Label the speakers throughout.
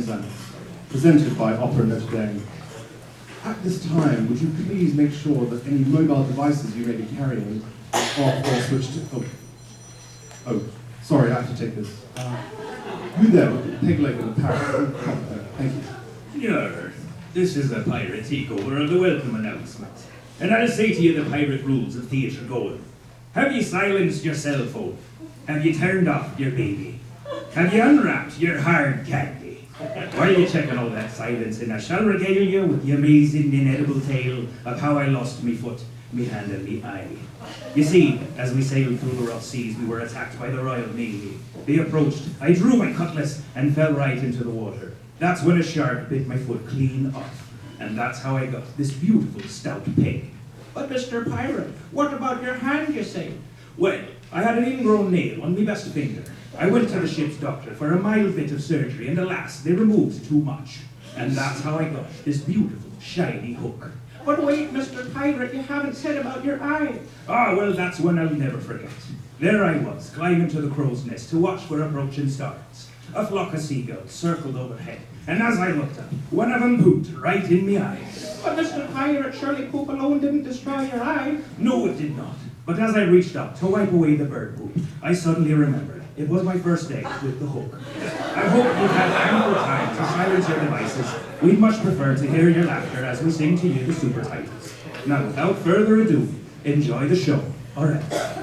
Speaker 1: Penzance, presented by Opera Notre Dame. At this time, would you please make sure that any mobile devices you may be carrying are off or switched to... Oh, sorry, I have to take this. You there, with the peg leg and the parrot. Thank you.
Speaker 2: Yer, this is the pirate takeover of the welcome announcement. And I'll say to you the pirate rules of theatre going. Have you silenced your cell phone? Have you turned off your baby? Have you unwrapped your hard candy? While you're checking all that silencing, I shall regale you with the amazing inedible tale of how I lost me foot, me hand and me eye. You see, as we sailed through the rough seas, we were attacked by the Royal Navy. They approached, I drew my cutlass and fell right into the water. That's when a shark bit my foot clean off. And that's how I got this beautiful stout peg.
Speaker 3: But Mr. Pirate, what about your hand, you say?
Speaker 2: Well, I had an ingrown nail on my best finger. I went to the ship's doctor for a mild bit of surgery, and alas, they removed too much. And that's how I got this beautiful, shiny hook.
Speaker 3: But wait, Mr. Pirate, you haven't said about your eye.
Speaker 2: Ah, well, that's one I'll never forget. There I was, climbing to the crow's nest to watch for approaching stars. A flock of seagulls circled overhead, and as I looked up, one of them pooped right in me eye.
Speaker 3: But Mr. Pirate, surely poop alone didn't destroy your eye.
Speaker 2: No, it did not. But as I reached up to wipe away the bird poop, I suddenly remembered it was my first day with the hook. I hope you've had ample time to silence your devices. We'd much prefer to hear your laughter as we sing to you the super titles. Now, without further ado, enjoy the show. All right.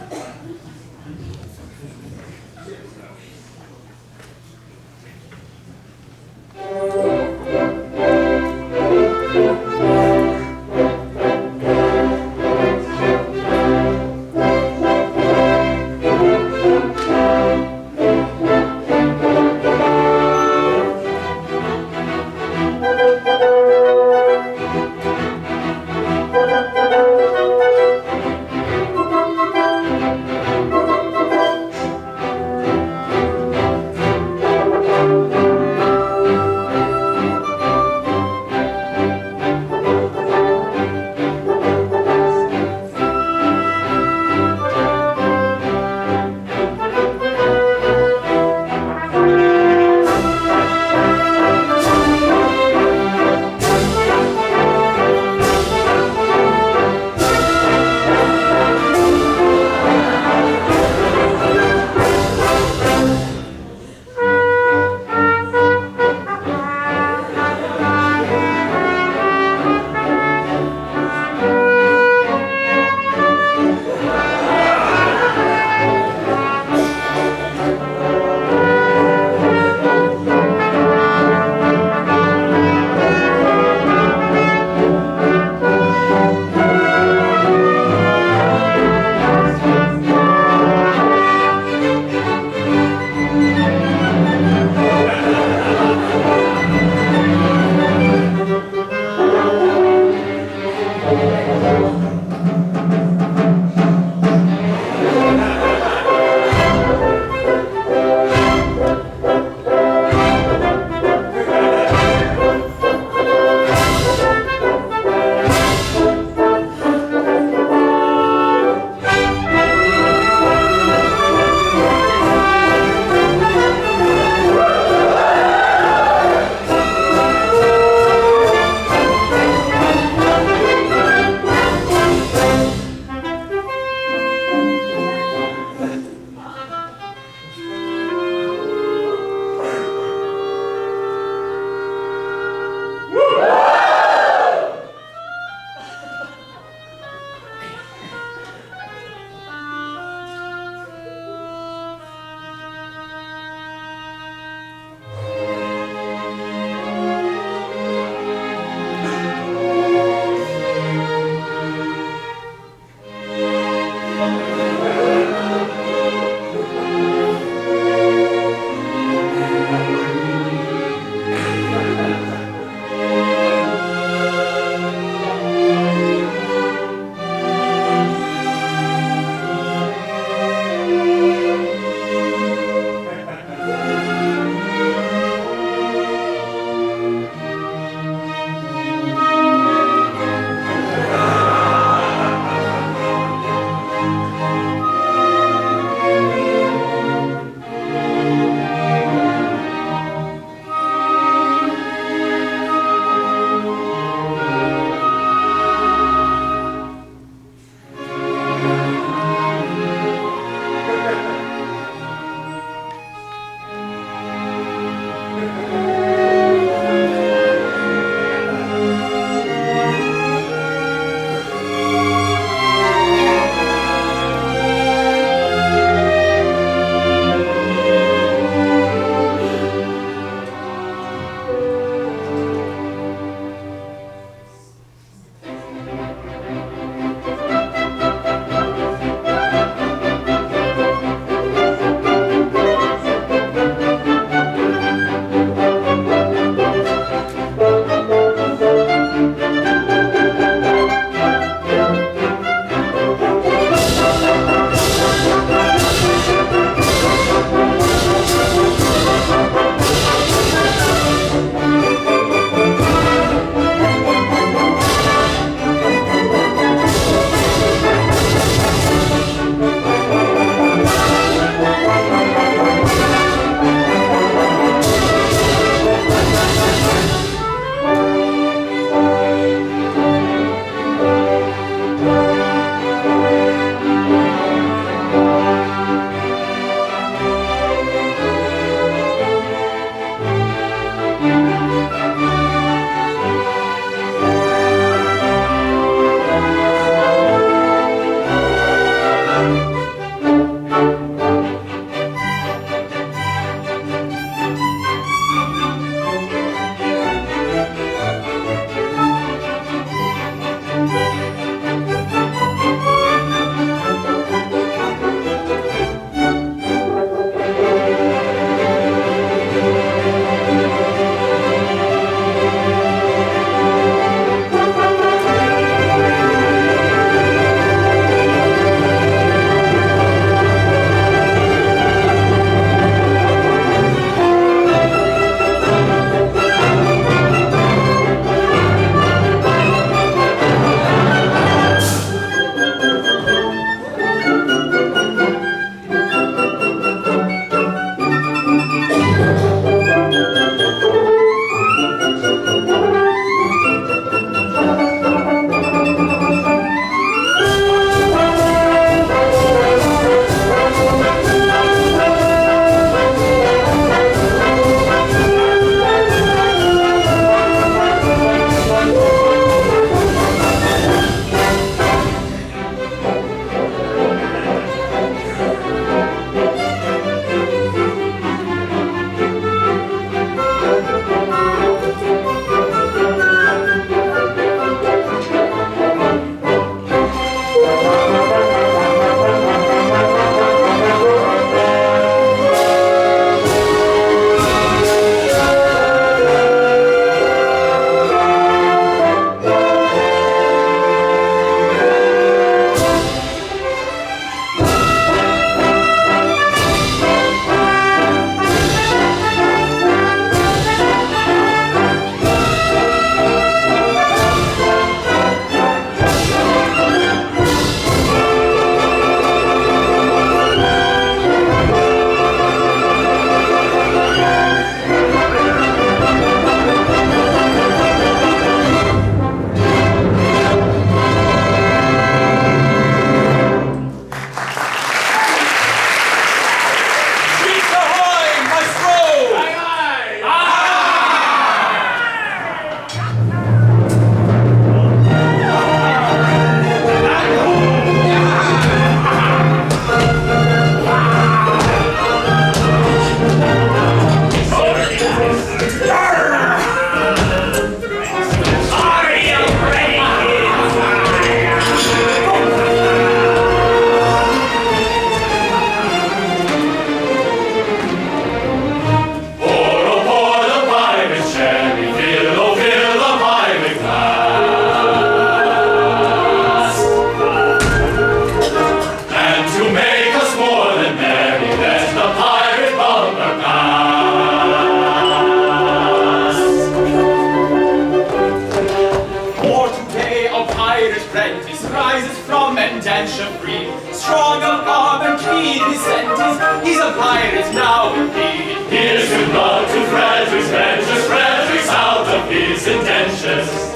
Speaker 4: indenture free. Strong of arm and keen his sentence, he's a pirate now indeed.
Speaker 5: Here's good luck to Frederick's ventures, Frederick's out of his indentures.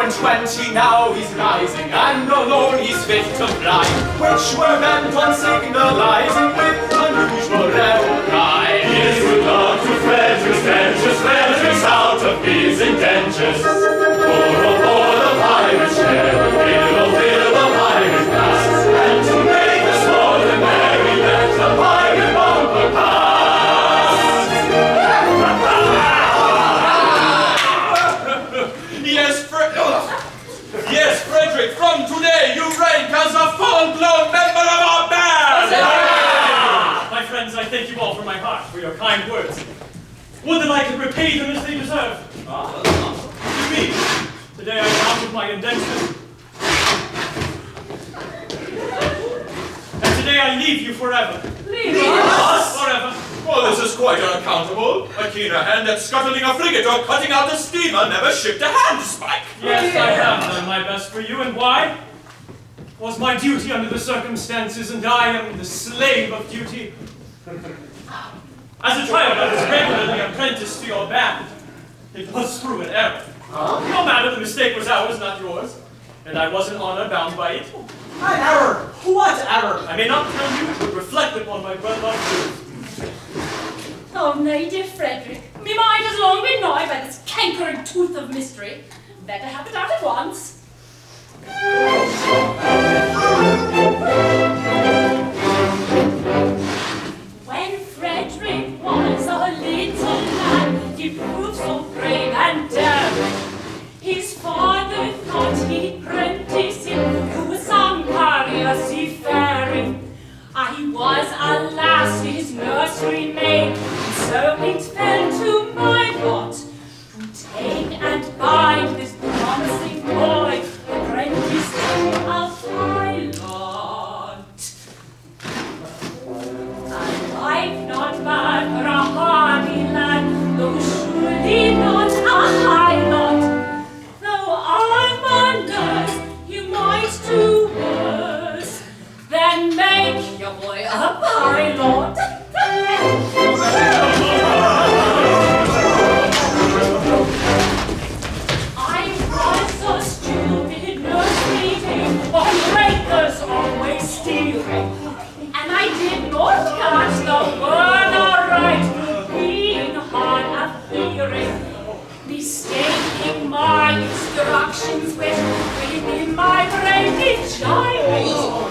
Speaker 4: 22 now he's rising, and alone he's fit to fly, which were bent on signalizing with unusual revelry.
Speaker 5: Here's good luck to Frederick's ventures, Frederick's out of his indentures. For the pirate share, fill the pirate glass, and to make us more than merry, let the pirate bumper pass.
Speaker 4: Yes, Frederick, from today you rank as a full-blown member of our band!
Speaker 6: My friends, I thank you all from my heart for your kind words. Would that I could repay them as they deserve. To me, today I am out of my indentures. And today I leave you forever.
Speaker 4: Leave us?
Speaker 6: Forever.
Speaker 4: Well, this is quite unaccountable. A keener hand at scuttling a frigate or cutting out a steamer never shipped a handspike.
Speaker 6: Yes, I have done my best for you, and why? It was my duty under the circumstances, and I am the slave of duty. As a child, I was regularly apprenticed to your band. It was through an error. No matter, the mistake was ours, not yours. And I was in honor bound by it.
Speaker 4: An error? What error?
Speaker 6: I may not tell you, but reflect upon my well-loved words.
Speaker 7: Oh, nay, dear Frederick, me mind has long been gnawed by this cankering tooth of mystery. Better have it out at once. When Frederick was a little lad, he proved so brave and daring. His father thought he'd prentice him to some career seafaring. I was, alas, his nursery maid, and so it fell to my lot to take and bind this promising boy, apprentice to a pilot. A life not bad for a hardy lad, though surely not a high lot. Though all wonders you might do worse than make your boy a pilot. I was a stupid nursery maid, on breakers always steering, and I did not catch the word aright, being hard of hearing, mistaking my instructions within my brain did gyrate.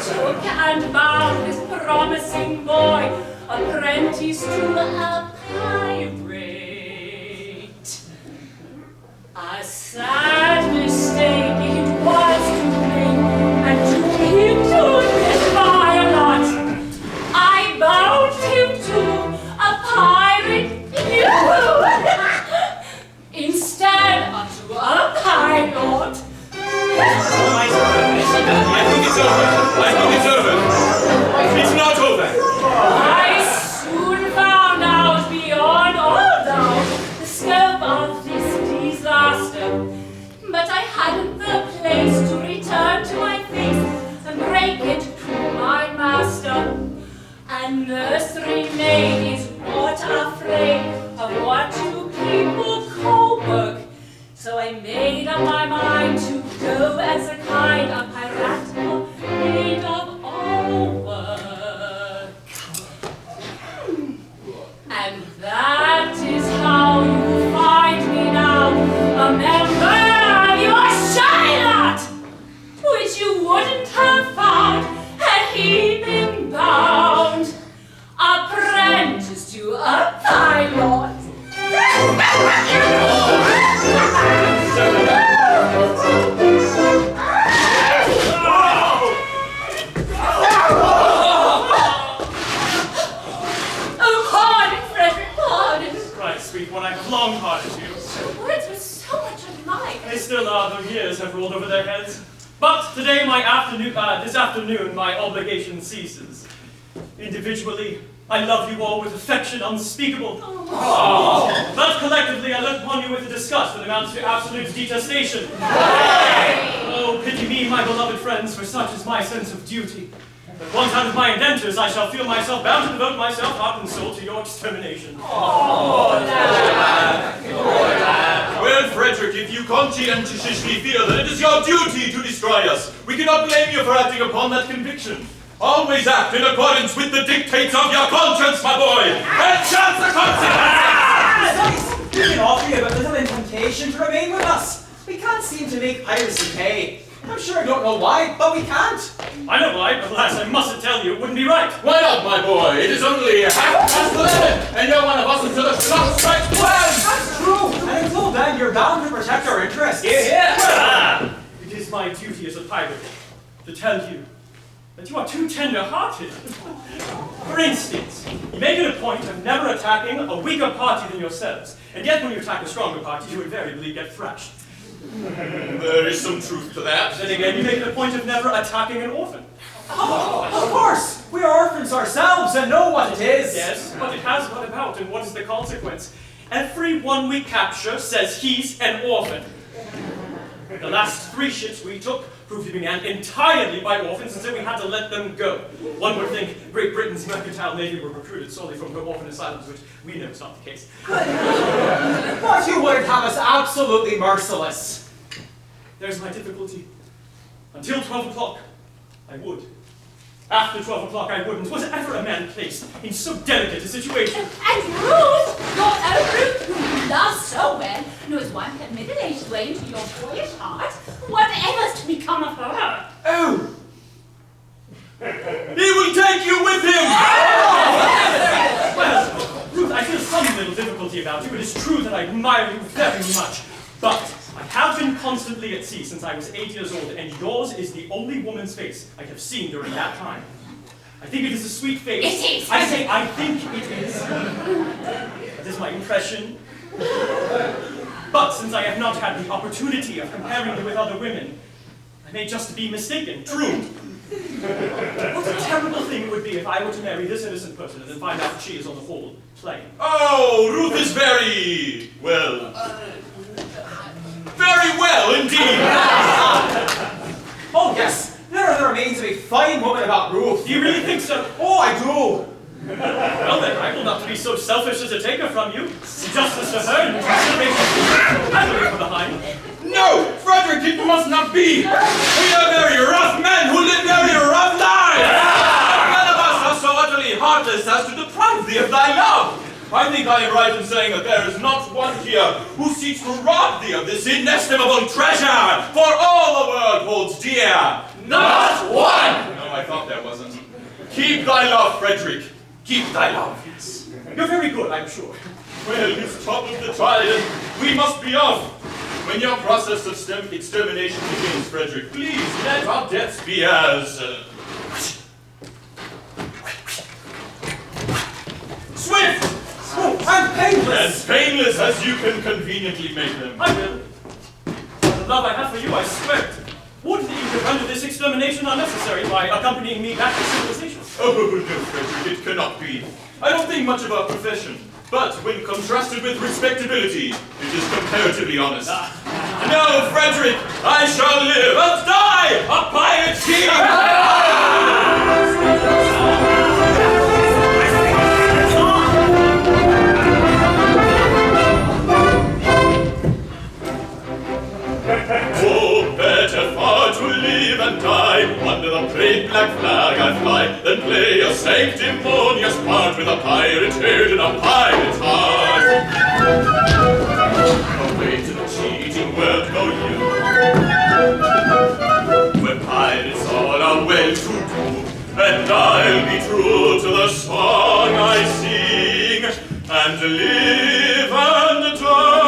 Speaker 7: Took and bound this promising boy, apprentice to a pirate. A sad mistake it was to make, and to him to this pilot. I bound him to a pirate instead of to a pilot.
Speaker 4: I think it's over. It's not over.
Speaker 7: I soon found out beyond all doubt the scope of this disaster. But I hadn't the place to return to my face and break it to my master. A nursery maid is not afraid of what you people call work. So I made up my mind to go as a kind of piratical maid of all work. And that is how you find me now, a member of your Charlotte, which you wouldn't have found had he been bound, apprentice to a pilot. Oh, pardon, Frederick, pardon.
Speaker 6: Right, sweet one, I have long pardoned you.
Speaker 7: Your words were so much alike.
Speaker 6: They still are, though years have rolled over their heads. But today, this afternoon, my obligation ceases. Individually, I love you all with affection unspeakable. But collectively, I look upon you with a disgust that amounts to absolute detestation. Oh, will pity me, my beloved friends, for such is my sense of duty. But once out of my indentures, I shall feel myself bound to devote myself, heart and soul, to your extermination.
Speaker 4: Well, Frederick, if you conscientiously feel that it is your duty to destroy us, we cannot blame you for acting upon that conviction. Always act in accordance with the dictates of your conscience, my boy, and chance the consequences!
Speaker 8: We can offer you a little invitation to remain with us. We can't seem to make piracy pay. I'm sure I don't know why, but we can't.
Speaker 6: I know why, but alas, I mustn't tell you, it wouldn't be right.
Speaker 4: Why not, my boy? It is only 11:30, and you're one of us until the clock strikes 12!
Speaker 8: That's true. And until then, you're bound to protect our interests.
Speaker 6: Yeah. It is my duty as a pirate to tell you that you are too tender-hearted. For instance, you make it a point of never attacking a weaker party than yourselves, and yet when you attack a stronger party, you invariably get thrashed.
Speaker 4: There is some truth to that.
Speaker 6: Then again, you make it a point of never attacking an orphan.
Speaker 8: Oh, of course. We are orphans ourselves and know what it is.
Speaker 6: Yes, but it has what about, and what is the consequence? Every one we capture says he's an orphan. The last 3 ships we took proved to be manned entirely by orphans, and so we had to let them go. One would think Great Britain's mercantile navy were recruited solely from her orphan asylums, which we know is not the case.
Speaker 8: But you wouldn't have us absolutely merciless.
Speaker 6: There's my difficulty. Until 12 o'clock, I would. After 12 o'clock, I wouldn't. Was ever a man placed in so delicate a situation?
Speaker 7: And Ruth, your own Ruth, whom you love so well, knows one can middle-aged way into your boyish heart. Whatever's to become of her?
Speaker 4: Oh! He will take you with him!
Speaker 6: Well, Ruth, I feel some little difficulty about you. It is true that I admire you very much, but I have been constantly at sea since I was 8 years old, and yours is the only woman's face I have seen during that time. I think it is a sweet face.
Speaker 7: It is.
Speaker 6: I say I think it is. That is my impression. But since I have not had the opportunity of comparing you with other women, I may just be mistaken. True. What a terrible thing it would be if I were to marry this innocent person and then find out that she is on the whole plain.
Speaker 4: Oh, Ruth is very well indeed.
Speaker 8: Oh, yes. There remains of a fine woman about Ruth.
Speaker 6: Do you really think so?
Speaker 8: Oh, I do.
Speaker 6: Well then, I will not be so selfish as to take her from you. In justice to her and consideration I will leave her behind.
Speaker 4: No, Frederick, it must not be. We are very rough men who live very rough lives. None of us are so utterly heartless as to deprive thee of thy love. I think I am right in saying that there is not one here who seeks to rob thee of this inestimable treasure, for all the world holds dear. Not one! No, I thought there wasn't. Keep thy love, Frederick. Keep thy love.
Speaker 6: Yes. You're very good, I'm sure.
Speaker 4: Well, it's top of the tide, we must be off. When your process of extermination begins, Frederick, please let our deaths be as swift
Speaker 8: And painless.
Speaker 4: as you can conveniently make them.
Speaker 6: I will. For the love I have for you, I swear it. Would that you could render this extermination unnecessary by accompanying me back to civilization?
Speaker 4: Oh, no, Frederick, it cannot be. I don't think much of our profession, but when contrasted with respectability, it is comparatively honest. No, Frederick, I shall live and die a pirate king! Oh, better far to live and die under the great black flag I fly than play a sanctimonious part with a pirate head and a pirate's heart. Away to the cheating world go you, where pirates all are well to do, and I'll be true to the song I sing, and live and die.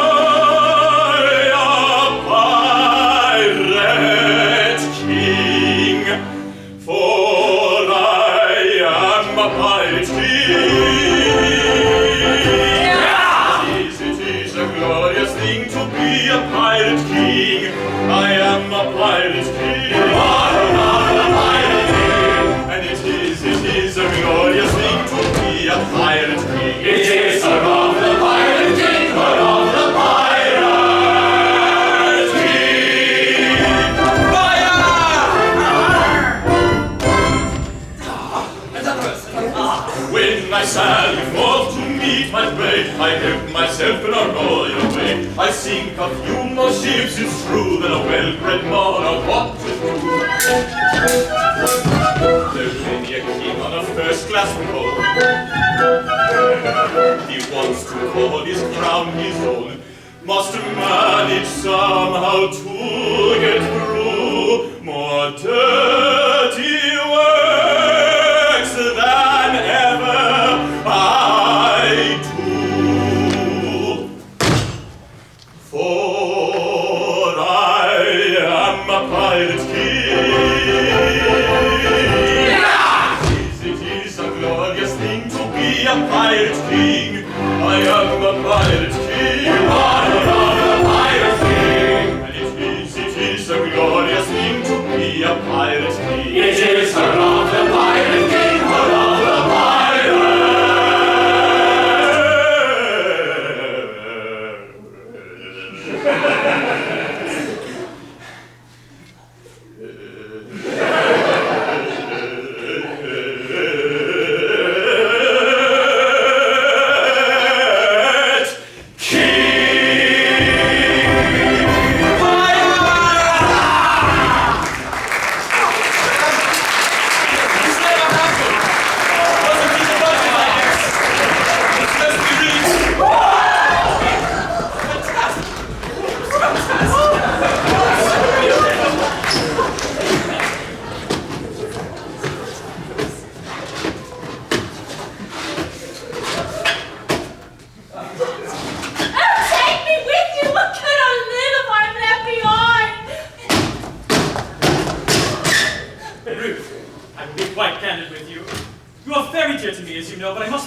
Speaker 4: Fire!
Speaker 5: put myself in a royal way. I sink a few more ships, it's true, than a well-bred monarch ought to do. There's many a king on a first-class boat. He wants to call his crown his own, must manage somehow to get through more dirty works than ever I do. For I am a pirate king. It is a glorious thing to be a pirate king. I am a pirate king. You are the pirate king. And it is a glorious thing to be a pirate king. It is the pirate king, the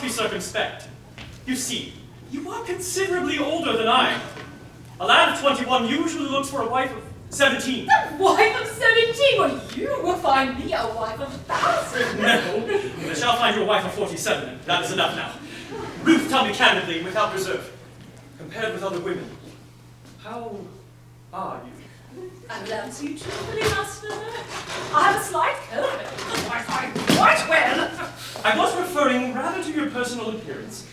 Speaker 6: circumspect. You see, you are considerably older than I am. A lad of 21 usually looks for a wife of 17.
Speaker 7: A wife of 17? Well, you will find me a wife of 1,000.
Speaker 6: No, I shall find you a wife of 47, and that is enough now. Ruth, tell me candidly, without reserve, compared with other women, how are you?
Speaker 7: I will answer you truthfully, master. I have a slight cold. Quite well.
Speaker 6: I was referring rather to your personal appearance.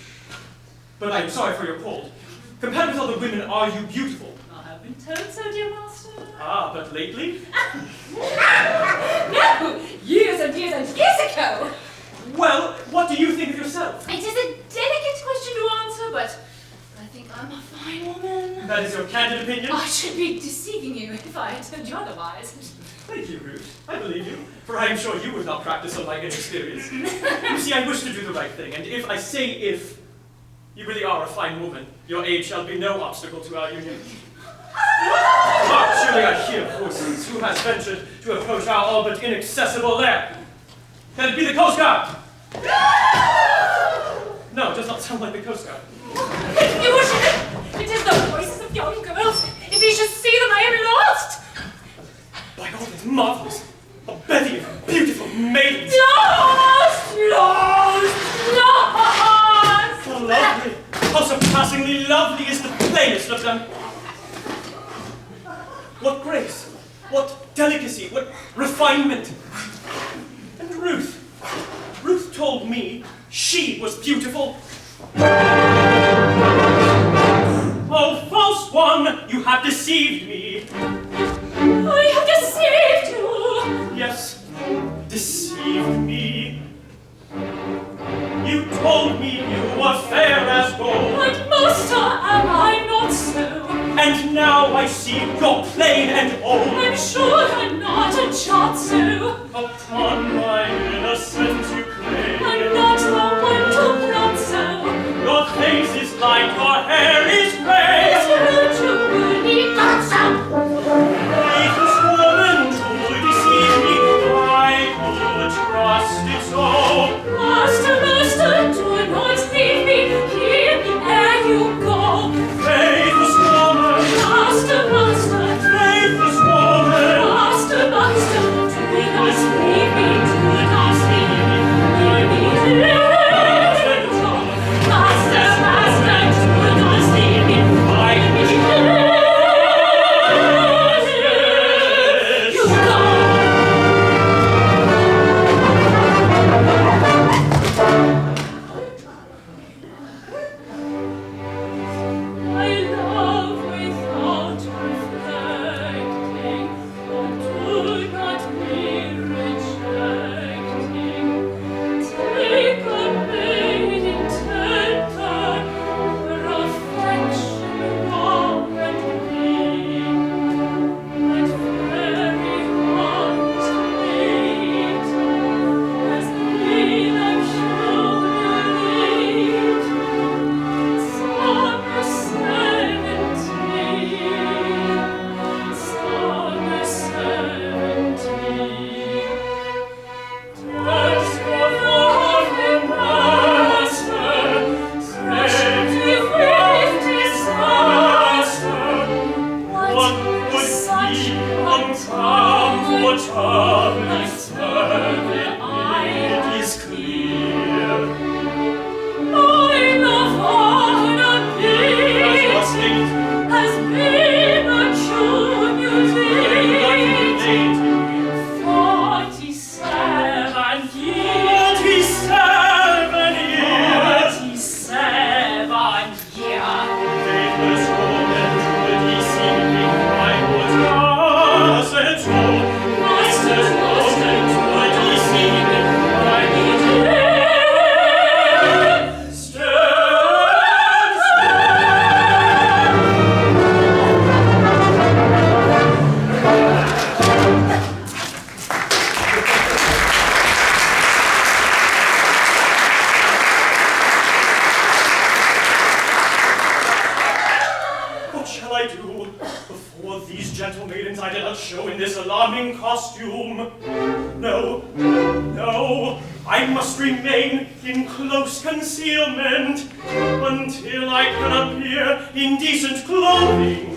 Speaker 6: But I am sorry for your cold. Compared with other women, are you beautiful?
Speaker 7: I have been told so, dear master.
Speaker 6: Ah, but lately?
Speaker 7: No! Years and years and years ago!
Speaker 6: Well, what do you think of yourself?
Speaker 7: It is a delicate question to answer, but I think I'm a fine woman.
Speaker 6: That is your candid opinion?
Speaker 7: I should be deceiving you if I had told you otherwise.
Speaker 6: Thank you, Ruth. I believe you, for I am sure you would not practice on my inexperience. You see, I wish to do the right thing, and if I say if, you really are a fine woman, your age shall be no obstacle to our union. Hark, surely I hear voices. Who has ventured to approach our all but inaccessible lair? Can it be the Coast Guard? No, it does not sound like the Coast Guard.
Speaker 7: Confusion! It is the voices of young girls. If he should see them, I am lost!
Speaker 6: By all that's marvelous, a bevy of beautiful maidens.
Speaker 7: Lost! Lost! Lost!
Speaker 6: How lovely, how surpassingly lovely is the plainest of them. What grace, what delicacy, what refinement. And Ruth told me she was beautiful. Oh, false one, you have deceived me.
Speaker 7: I have deceived you!
Speaker 6: Yes, deceived me. You told me you were fair as gold.
Speaker 7: But master, am I not so?
Speaker 6: And now I see you're plain and old.
Speaker 7: I'm sure I'm not a jot so.
Speaker 6: Upon my innocence you claim.
Speaker 7: I'm not the one to plot so.
Speaker 6: Your face is light, your hair is gray.
Speaker 7: It's not you really got so.
Speaker 6: Faithless woman, to deceive me, I would trust it so.
Speaker 7: Master, master, do not leave me. Hear me ere you go.
Speaker 6: Faithless woman,
Speaker 7: Master, master,
Speaker 6: faithless woman.
Speaker 7: master, master, do not leave me, do not leave me. Hear me ere you go. Master, master, do not leave me. Hear me ere
Speaker 6: I do. Before these gentle maidens I did not show in this alarming costume. No, no, I must remain in close concealment until I can appear in decent clothing.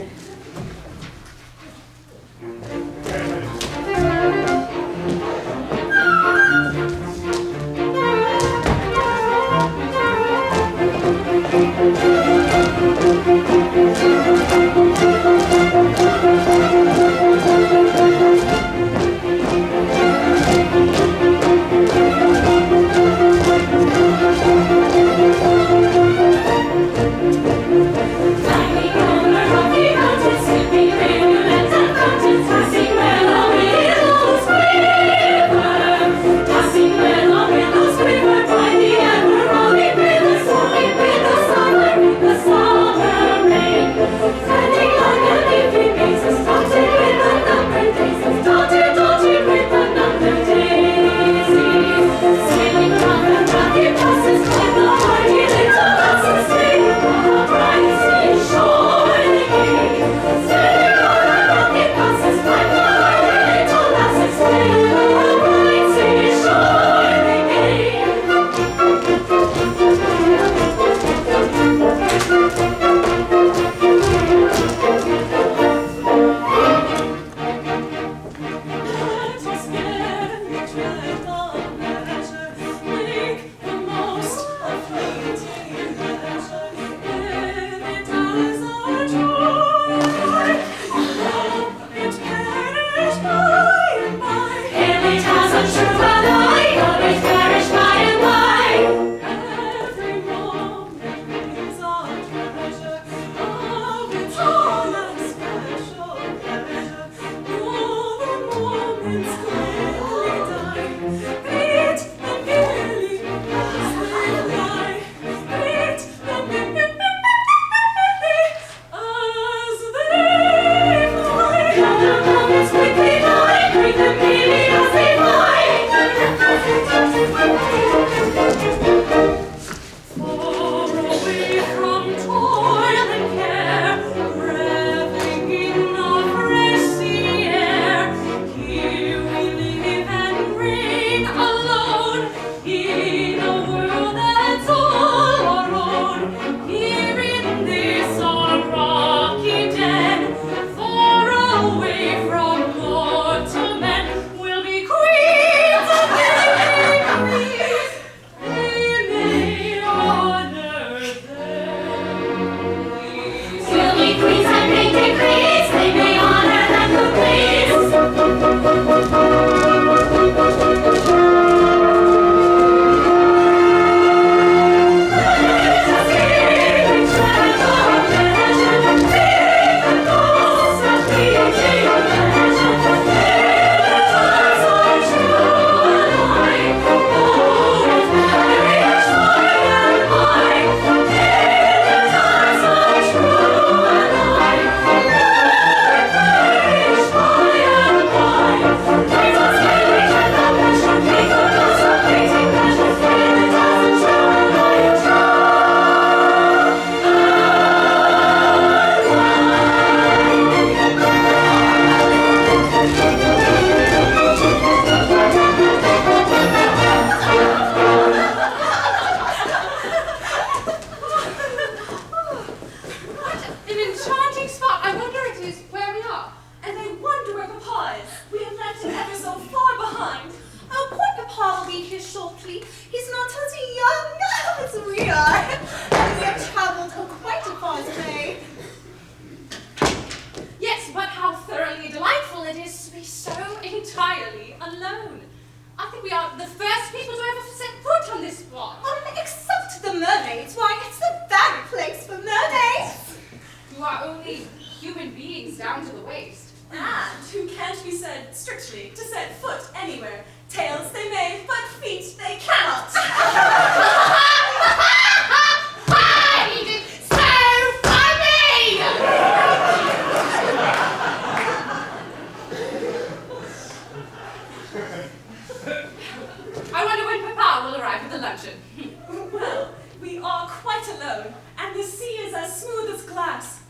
Speaker 9: Well, we are quite alone, and the sea is as smooth as glass.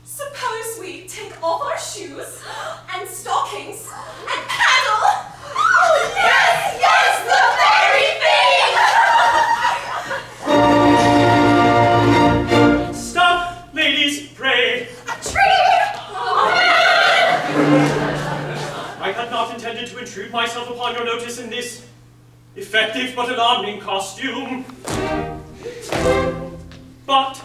Speaker 9: Suppose
Speaker 7: take off our shoes and stockings and paddle? Oh, yes, yes, the very thing!
Speaker 6: Stop, ladies, pray.
Speaker 7: A tree!
Speaker 6: I had not intended to intrude myself upon your notice in this effective but alarming costume. But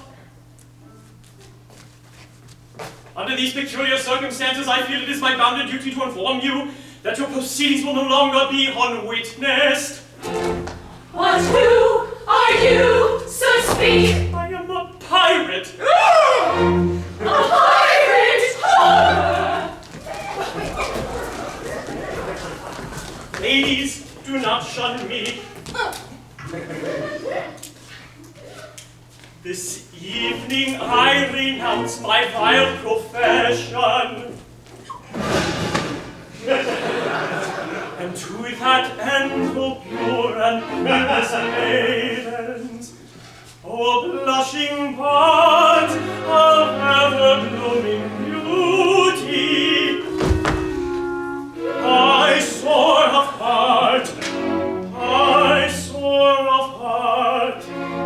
Speaker 6: under these peculiar circumstances, I feel it is my bounden duty to inform you that your proceedings will no longer be unwitnessed.
Speaker 7: But who are you, so speak?
Speaker 6: I am a pirate.
Speaker 7: A pirate!
Speaker 6: Ladies, do not shun me. This evening I renounce my vile profession. And to that end, O pure and fearless maidens, O blushing part of ever-blooming beauty, I soar of heart,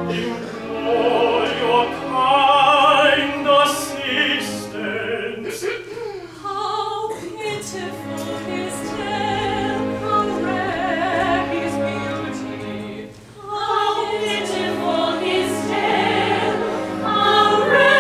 Speaker 6: implore your kind assistance.
Speaker 7: How pitiful his tale, how rare his beauty. How pitiful his tale, how rare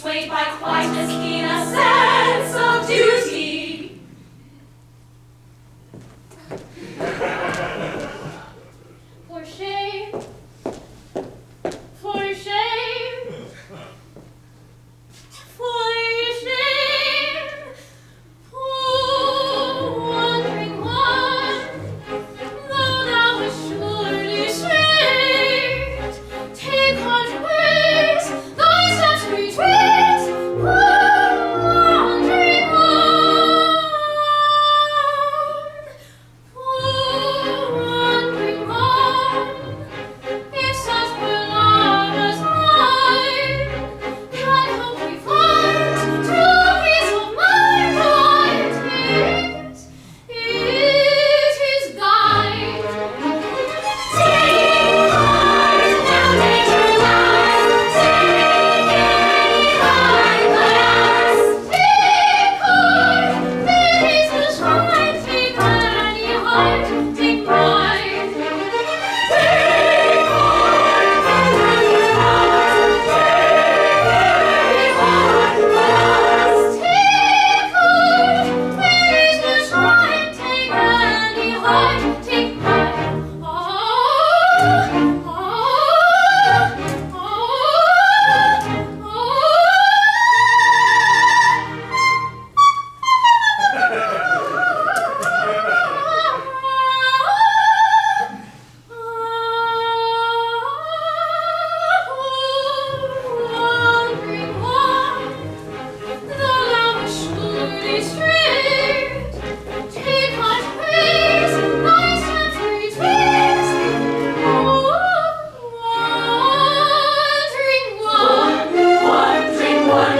Speaker 7: swayed by quite as keen a sense of duty. For shame, for shame, for shame, poor wandering one, though thou wast surely straight, take heart and ways, thy steps retreat, poor wandering one, poor wandering one. If such were love as mine, can hope we find true peace of mind? It is thine. Take heart, now danger lies. Take any heart but ours. Take heart, there is the shrine. Take any heart, take mine. Take heart, there is ours. Take any heart but ours. Take heart, there is the shrine. Take any heart, take mine. Wandering one, though thou wast surely straight, take heart and praise, thy steps retreat. Wandering one, wandering one, take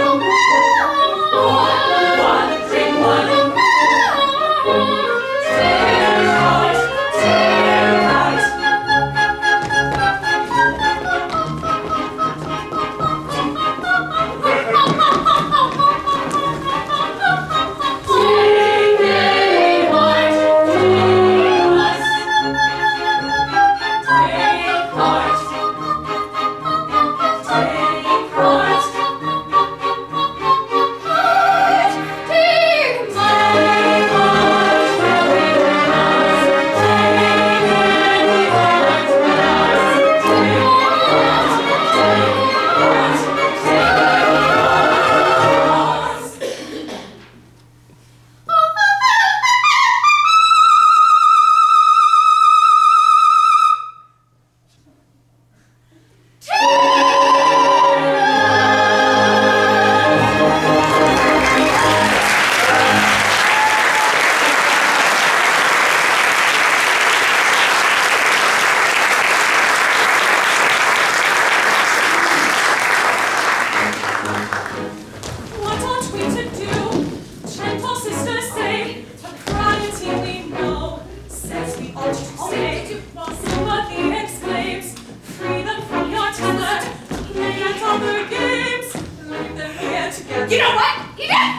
Speaker 7: heart, take heart. Take any heart, take us. Take heart, take heart. Take my heart, shall be with us. Take any heart but ours. Take heart, take any heart. What ought we to do? Gentle sisters say, propriety we know, says we ought to say. Sympathy exclaims, free them from your tether, play at other games, leave them here together. You know what? You did!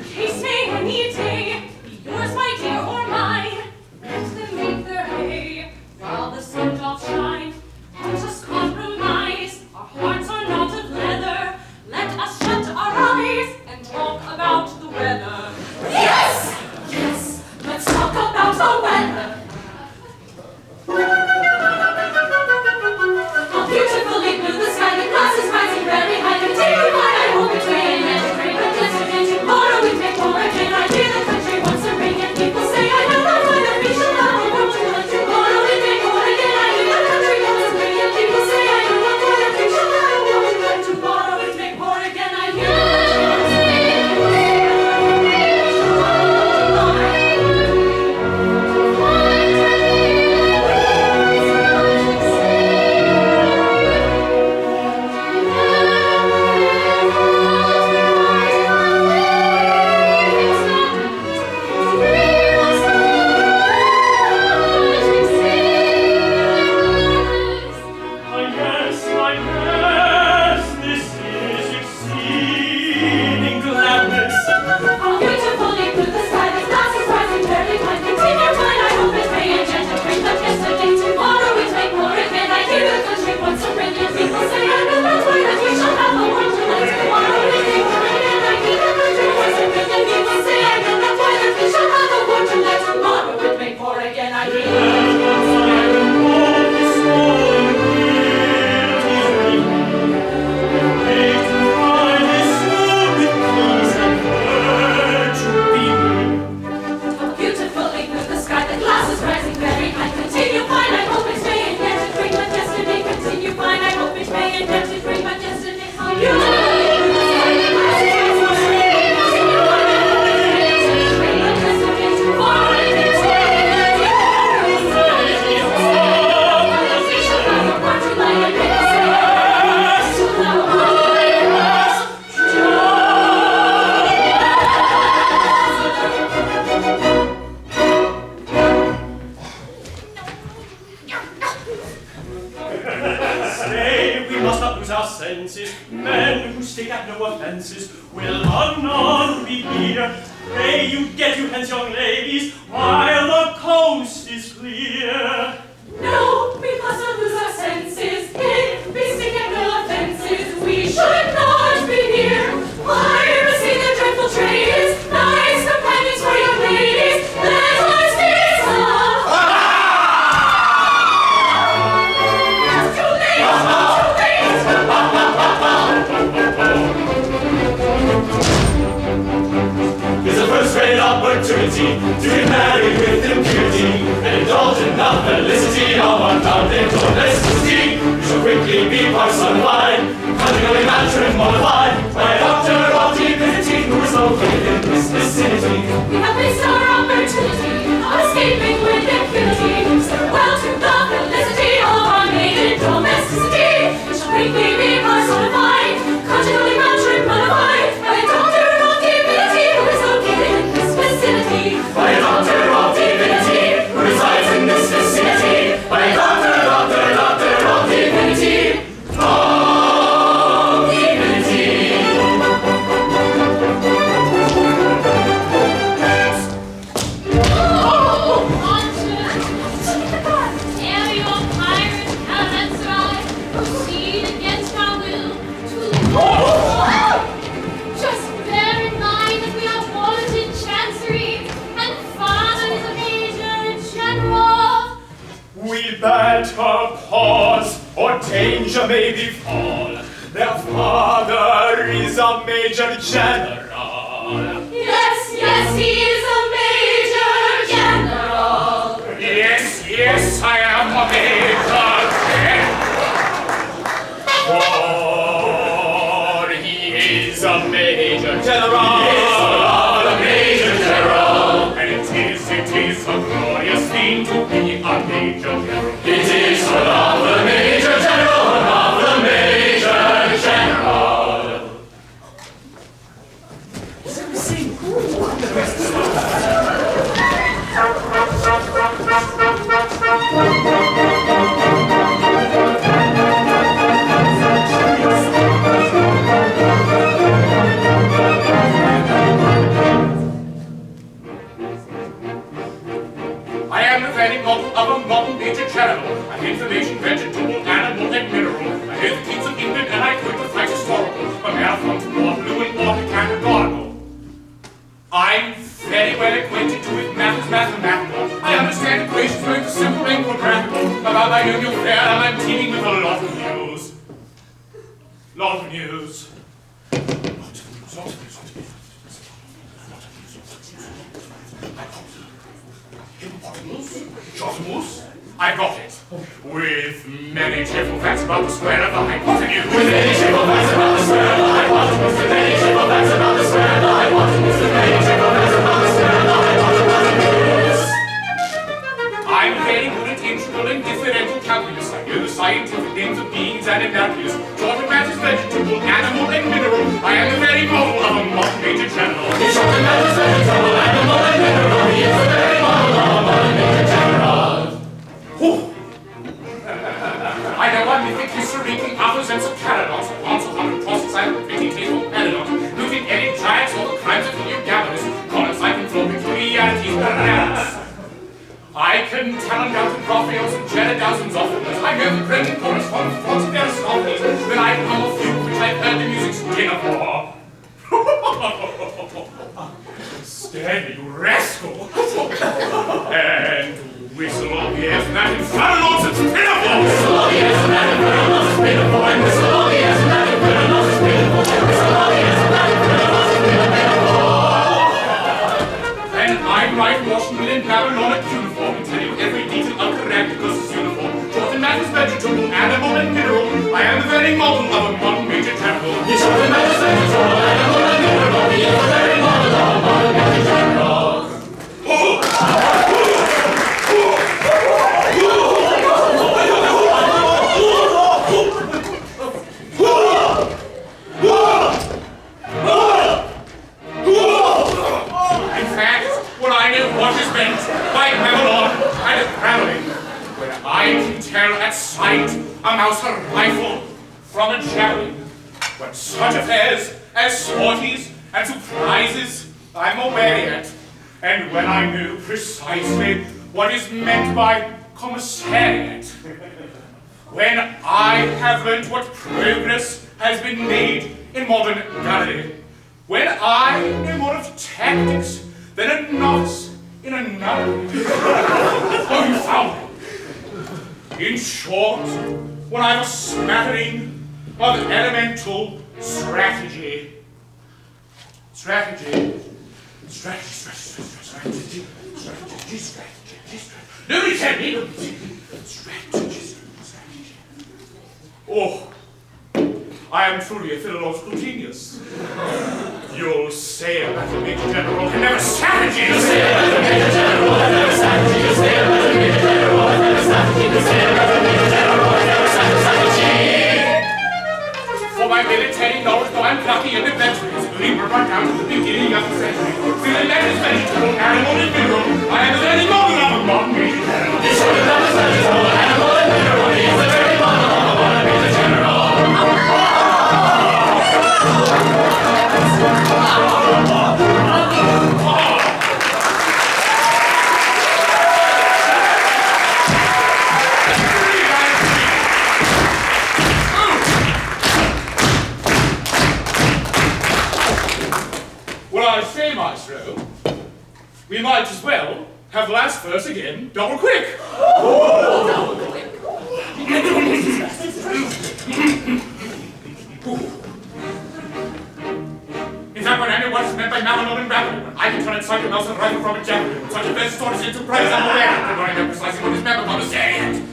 Speaker 7: Case may any day be yours, my dear, or mine. Let them make their hay while the sun doth shine. Let us compromise, our hearts are not of leather. Let us shut our eyes and talk about the weather. Yes! Yes! Let's talk about the weather. How beautifully blue the sky, the grass is rising very high. Continue, I hope between
Speaker 6: our senses. Men who stick at no offences will anon be here. Pray you get you hence, young ladies, while the coast is clear.
Speaker 7: No, we must not lose our senses. If we stick at no offences, we should not be near. Piracy, the dreadful trade is nice companions for young ladies. Let us be some. Too late,
Speaker 5: It's a first-rate opportunity to get married with impunity and indulge in the felicity of unbounded domesticity. We shall quickly be personified, conjugally matrimonified by a doctor of divinity who is located in this vicinity.
Speaker 7: We have missed our opportunity of escaping with impunity. Stir well to the felicity of our maiden domesticity. We shall quickly be personified, conjugally matrimonified by a doctor of divinity who is located in this vicinity.
Speaker 5: By a doctor of divinity who resides in this vicinity. By a doctor of divinity. Of divinity.
Speaker 7: Ere your pirate cannons rise, proceed against our will to just bear in mind that we are wards in chancery, and father is a major general.
Speaker 6: We better pause, or danger may befall. Their father is a major general.
Speaker 7: Yes, he is a major general.
Speaker 6: Yes, I am a major general. For he is a major general. He is a major general. And it is a glorious thing to be a major general.
Speaker 5: It is one of the major general, one of the major general.
Speaker 4: I am the very model of a modern major general, an information vegetable, animal, and mineral. I hear the kings of England and I quit the fight historical, a man from Waterloo and water categorical. I'm very well acquainted with matters mathematical. I understand equations both simple and quadratical. About my new fair, I'm teeming with a lot of news. Lot of news. Hippopotamus? I got it. With many cheerful facts about the square of the hypotenuse.
Speaker 5: With many cheerful facts about the square of the hypotenuse. With many cheerful facts about the square of the hypotenuse. With many cheerful facts about the square of the hypotenuse.
Speaker 4: I'm very good at integral and differential calculus. I know the scientific names of beings and anatomies. Short matters vegetable, animal, and mineral. I am the very model of a modern major general.
Speaker 5: He's short matters vegetable, animal, and mineral. He is the very model of a modern major general.
Speaker 4: I know I'm mythic history, king authors and some paradox. Once 100 crosses, I have pretty tasteful paradox. Looting any giants, all the crimes of Heliogabalus. Columns I can flow peculiarities, bananas. I can tell undoubted Raphaels and Jedediahs oftenest. I know the Brendan chorus from thoughts of Aristophanes. Then I hum a few which I've heard the music's dinner for. Steady, you rascal! And whistle all the airs and that infernal nonsense pitiful!
Speaker 5: Whistle all the airs and that infernal nonsense pitiful. And whistle all the airs and that infernal nonsense pitiful. And whistle all the airs and that infernal nonsense pitiful.
Speaker 4: And I'm right Washington in Babylon at uniform and tell you every detail of Caractacus' uniform. Short in matters vegetable, animal, and mineral. I am the very model of a modern major general.
Speaker 5: He's short in matters vegetable, animal, and mineral. He is the very model of a modern major general.
Speaker 4: In fact, when I know what is meant by Babylon and traveling, where I can tell at sight a mouse a rifle from a javelin, when such affairs as sorties and surprises I'm aware at, and when I know precisely what is meant by commissariat, when I have learnt what progress has been made in modern gunnery, when I know more of tactics than a novice in a nunnery. Oh, you found it. In short, when I've a smattering of elemental strategy. Nobody tell me. Strategy. Oh, I am truly a philological genius. You'll say that the Major General can never strategy. You'll say that the Major General can never strategy. You'll say that the Major General can never strategy. You'll say that the Major General can never strategy. For my military knowledge, though I'm plucky and adventurous, believe we're right down to the beginning of the century. Feeling that is vegetable, animal, and mineral, I am the very model of a modern Major General. You should have done this vegetable, animal, and mineral. He is the very model of a modern Major General. Well, I say, Maestro, we might as well have the last verse again, double quick. In fact, when I know what is meant by Mabel and Rabbit, I can turn inside the mouse and rifle from a javelin. Such a best source into praise I'm aware of, but I know precisely what is meant by the saying.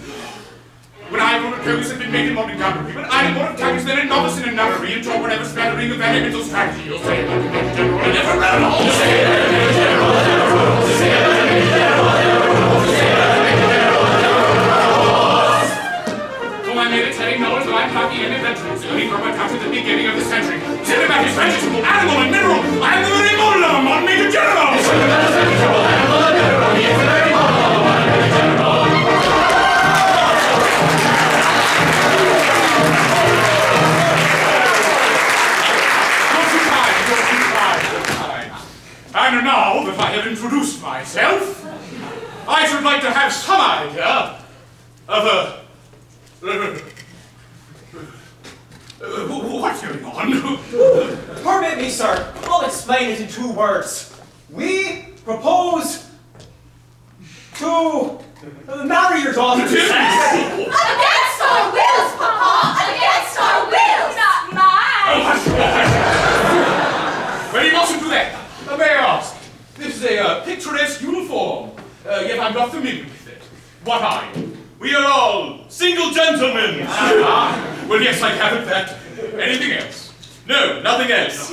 Speaker 4: When I rule a progress has been made in modern gunnery, when I know more of tactics than a novice in a nunnery, and draw whatever smattering of elemental strategy, you'll say that the Major General and never rule. You'll say that the Major General and never rule. You'll say that the Major General and never rule. You'll say that the Major General and never rules. For my military knowledge, I'm happy and adventurous, only from what happened at the beginning of the century. Cinematic, vegetable, animal, and mineral. I am the very model of a modern Major General. Cinematic, vegetable, animal, and mineral. He is the very model of a modern Major General. And now that I have introduced myself, I should like to have some idea of what's going on?
Speaker 8: Permit me, sir. I'll explain it in 2 words. We propose to marry your daughter.
Speaker 7: Against our wills, Papa! Against our wills! Not mine!
Speaker 4: Well, you mustn't do that. May I ask? This is a picturesque uniform, yet I'm not familiar with it. What are you? We are all single gentlemen. Well, yes, I haven't that. Anything else? No, nothing else.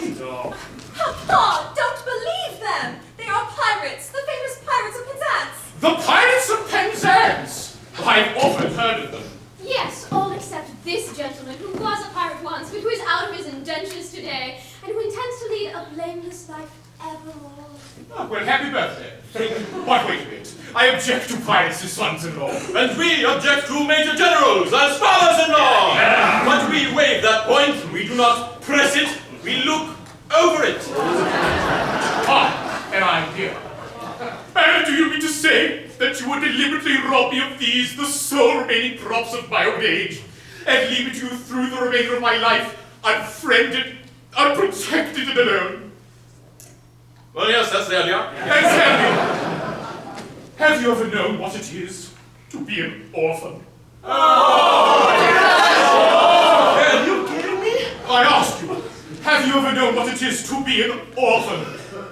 Speaker 9: Papa, don't believe them! They are pirates, the famous pirates of Penzance!
Speaker 4: The pirates of Penzance! I've often heard of them.
Speaker 9: Yes, all except this gentleman who was a pirate once, but who is out of his indentures today, and who intends to lead a blameless life evermore.
Speaker 4: Oh, well, happy birthday. But wait a minute. I object to pirates as sons-in-law. And we object to Major Generals as fathers-in-law. But we waive that point. We do not press it. We look over it. An idea. And do you mean to say that you would deliberately rob me of these, the sole remaining props of my old age, and leave it to you through the remainder of my life, unfriended, unprotected, and alone? Well, yes, that's the idea. And tell me, have you ever known what it is to be an orphan? Are you kidding me? I ask you, have you ever known what it is to be an orphan?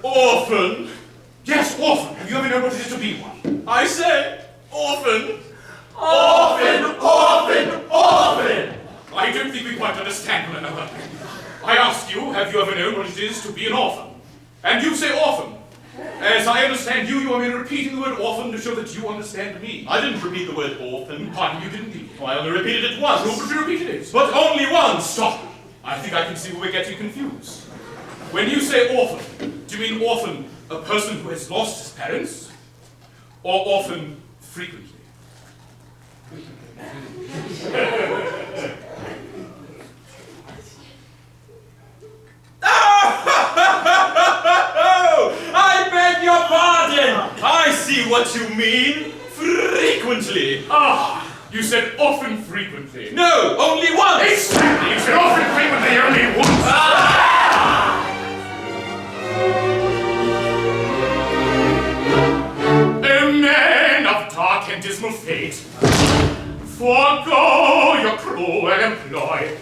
Speaker 4: Orphan? Yes, orphan. Have you ever known what it is to be one? I say, orphan. Orphan, orphan, orphan. I don't think we quite understand one another. I ask you, have you ever known what it is to be an orphan? And you say orphan. As I understand you, you are merely repeating the word orphan to show that you understand me. I didn't repeat the word orphan. Pardon, you didn't indeed. I only repeated it once. No, but you repeated it. But only once. Stop. I think I can see where we're getting confused. When you say orphan, do you mean orphan, a person who has lost his parents? Or orphan frequently? what you mean. Frequently.
Speaker 5: Ah, you said often frequently.
Speaker 4: No, only once.
Speaker 5: Exactly, you said often frequently, only once. O men of dark and dismal fate, forego your cruel employ.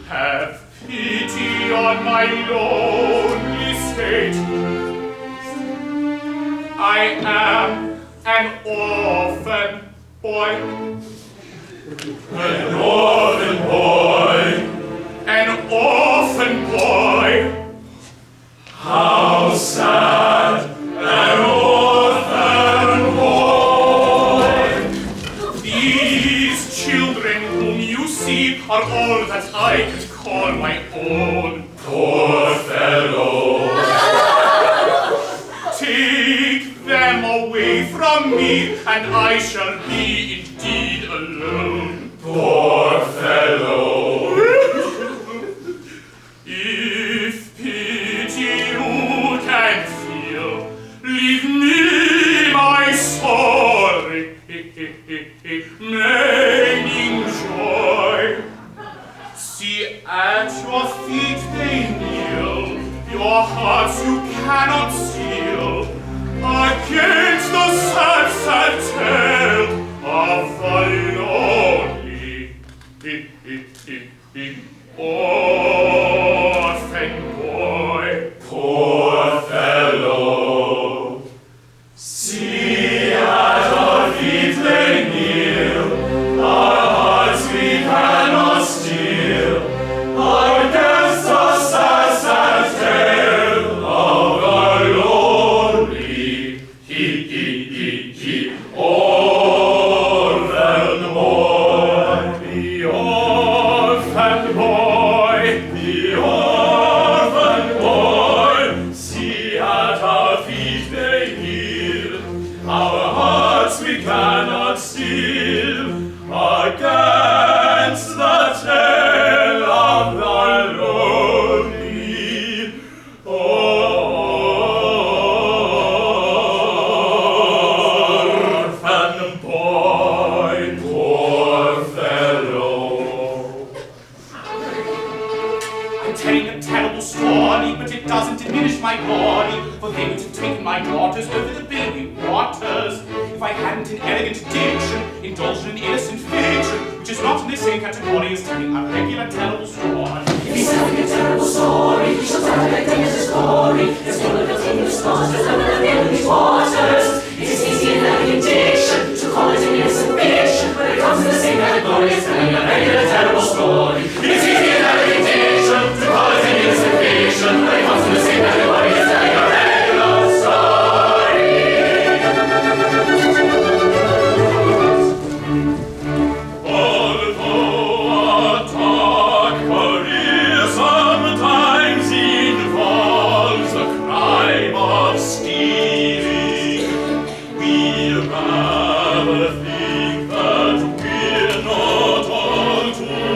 Speaker 5: Have pity on my lonely state. I am an orphan boy. An orphan boy. An orphan boy. How sad an orphan boy. These children whom you see are all that I could call my own. Poor fellow. Take them away from me, and I shall be indeed alone. Poor fellow. If pity you can feel, leave me my sorry, many joy. See, at your feet they kneel, your hearts you cannot steal, against the sad, sad tale of the lonely orphan boy. Poor fellow. See, at our feet they kneel, our hearts we cannot steal, against the sad, sad tale of the lonely orphan boy. The orphan boy, the orphan boy. See, at our feet they kneel, our hearts we cannot steal, against the tale of the lonely orphan boy. Poor fellow.
Speaker 6: I'm telling a terrible story, but it doesn't diminish my glory, for they would have taken my daughters over the baby waters if I hadn't an elegant diction, indulged in innocent fiction, which is not in the same category as telling a regular terrible story.
Speaker 10: If he's telling a terrible story, he shall tell it like Dennis's glory. There's one of the English monsters under the baby's waters. It is easy in elegant diction to call it an innocent fiction, but it comes in the same category as telling a regular terrible story. It is easy in elegant diction to call it an innocent fiction, but it comes in the same category as telling a regular story.
Speaker 5: Although a dark career sometimes involves the crime of stealing, we'd rather think that we're not altogether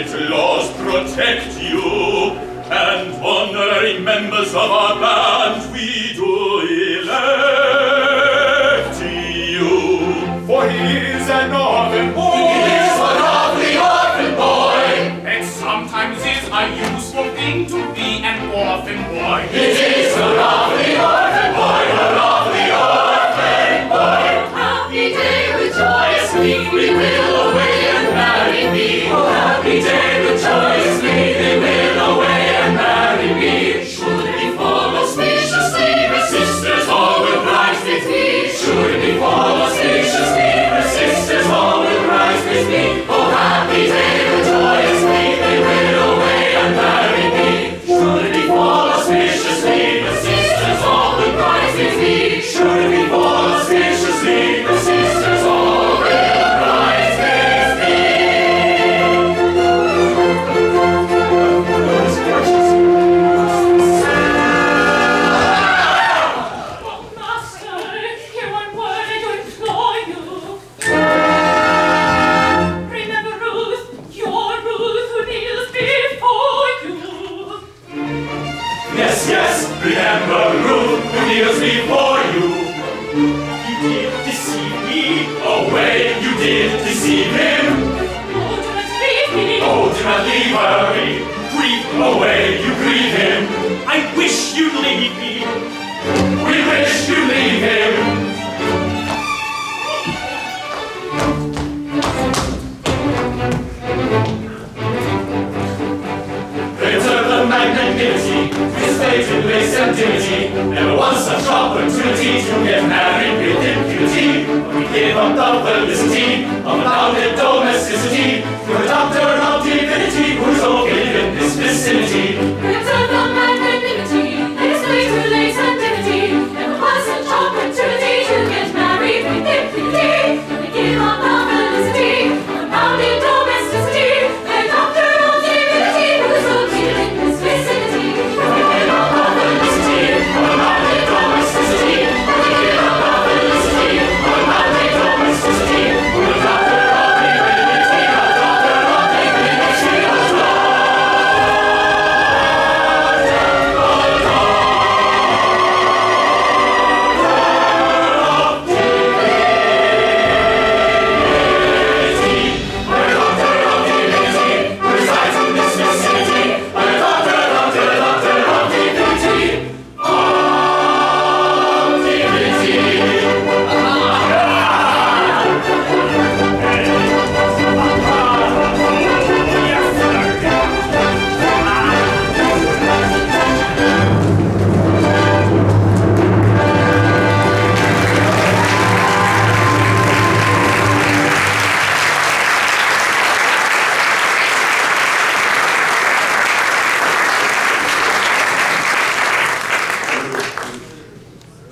Speaker 5: its laws protect you, and honorary members of our band we do elect you. For he is an orphan boy. He is a lovely orphan boy.
Speaker 6: It sometimes is a useful thing to be an orphan boy.
Speaker 5: It is a lovely orphan boy, a lovely orphan boy.
Speaker 10: Happy day with joyous me, we will away and marry me. Oh, happy day with joyous me, they will away and marry me. Should it be full auspiciously, the sisters all will rise with me. Should it be full auspiciously, the sisters all will rise with me. Oh, happy day with joyous me, they will away and marry me. Should it be full auspiciously, the sisters all will rise with me. Should it be full auspiciously, the sisters all will rise with me.
Speaker 7: Master, hear one word I do implore you. Remember Ruth, your Ruth who kneels before you.
Speaker 5: Yes, yes, remember Ruth who kneels before you.
Speaker 6: You did deceive me.
Speaker 5: Away, you did deceive him.
Speaker 7: Oh, do not leave me.
Speaker 5: Oh, do not leave her.
Speaker 6: Grieve.
Speaker 5: Away, you grieve him.
Speaker 6: I wish you'd leave me.
Speaker 5: We wish you leave him. Enter the magnanimity, his faith in lace and dignity. Never was such opportunity to get married with impunity. We gave up the felicity of unbounded domesticity to a doctor of divinity who's located in this vicinity.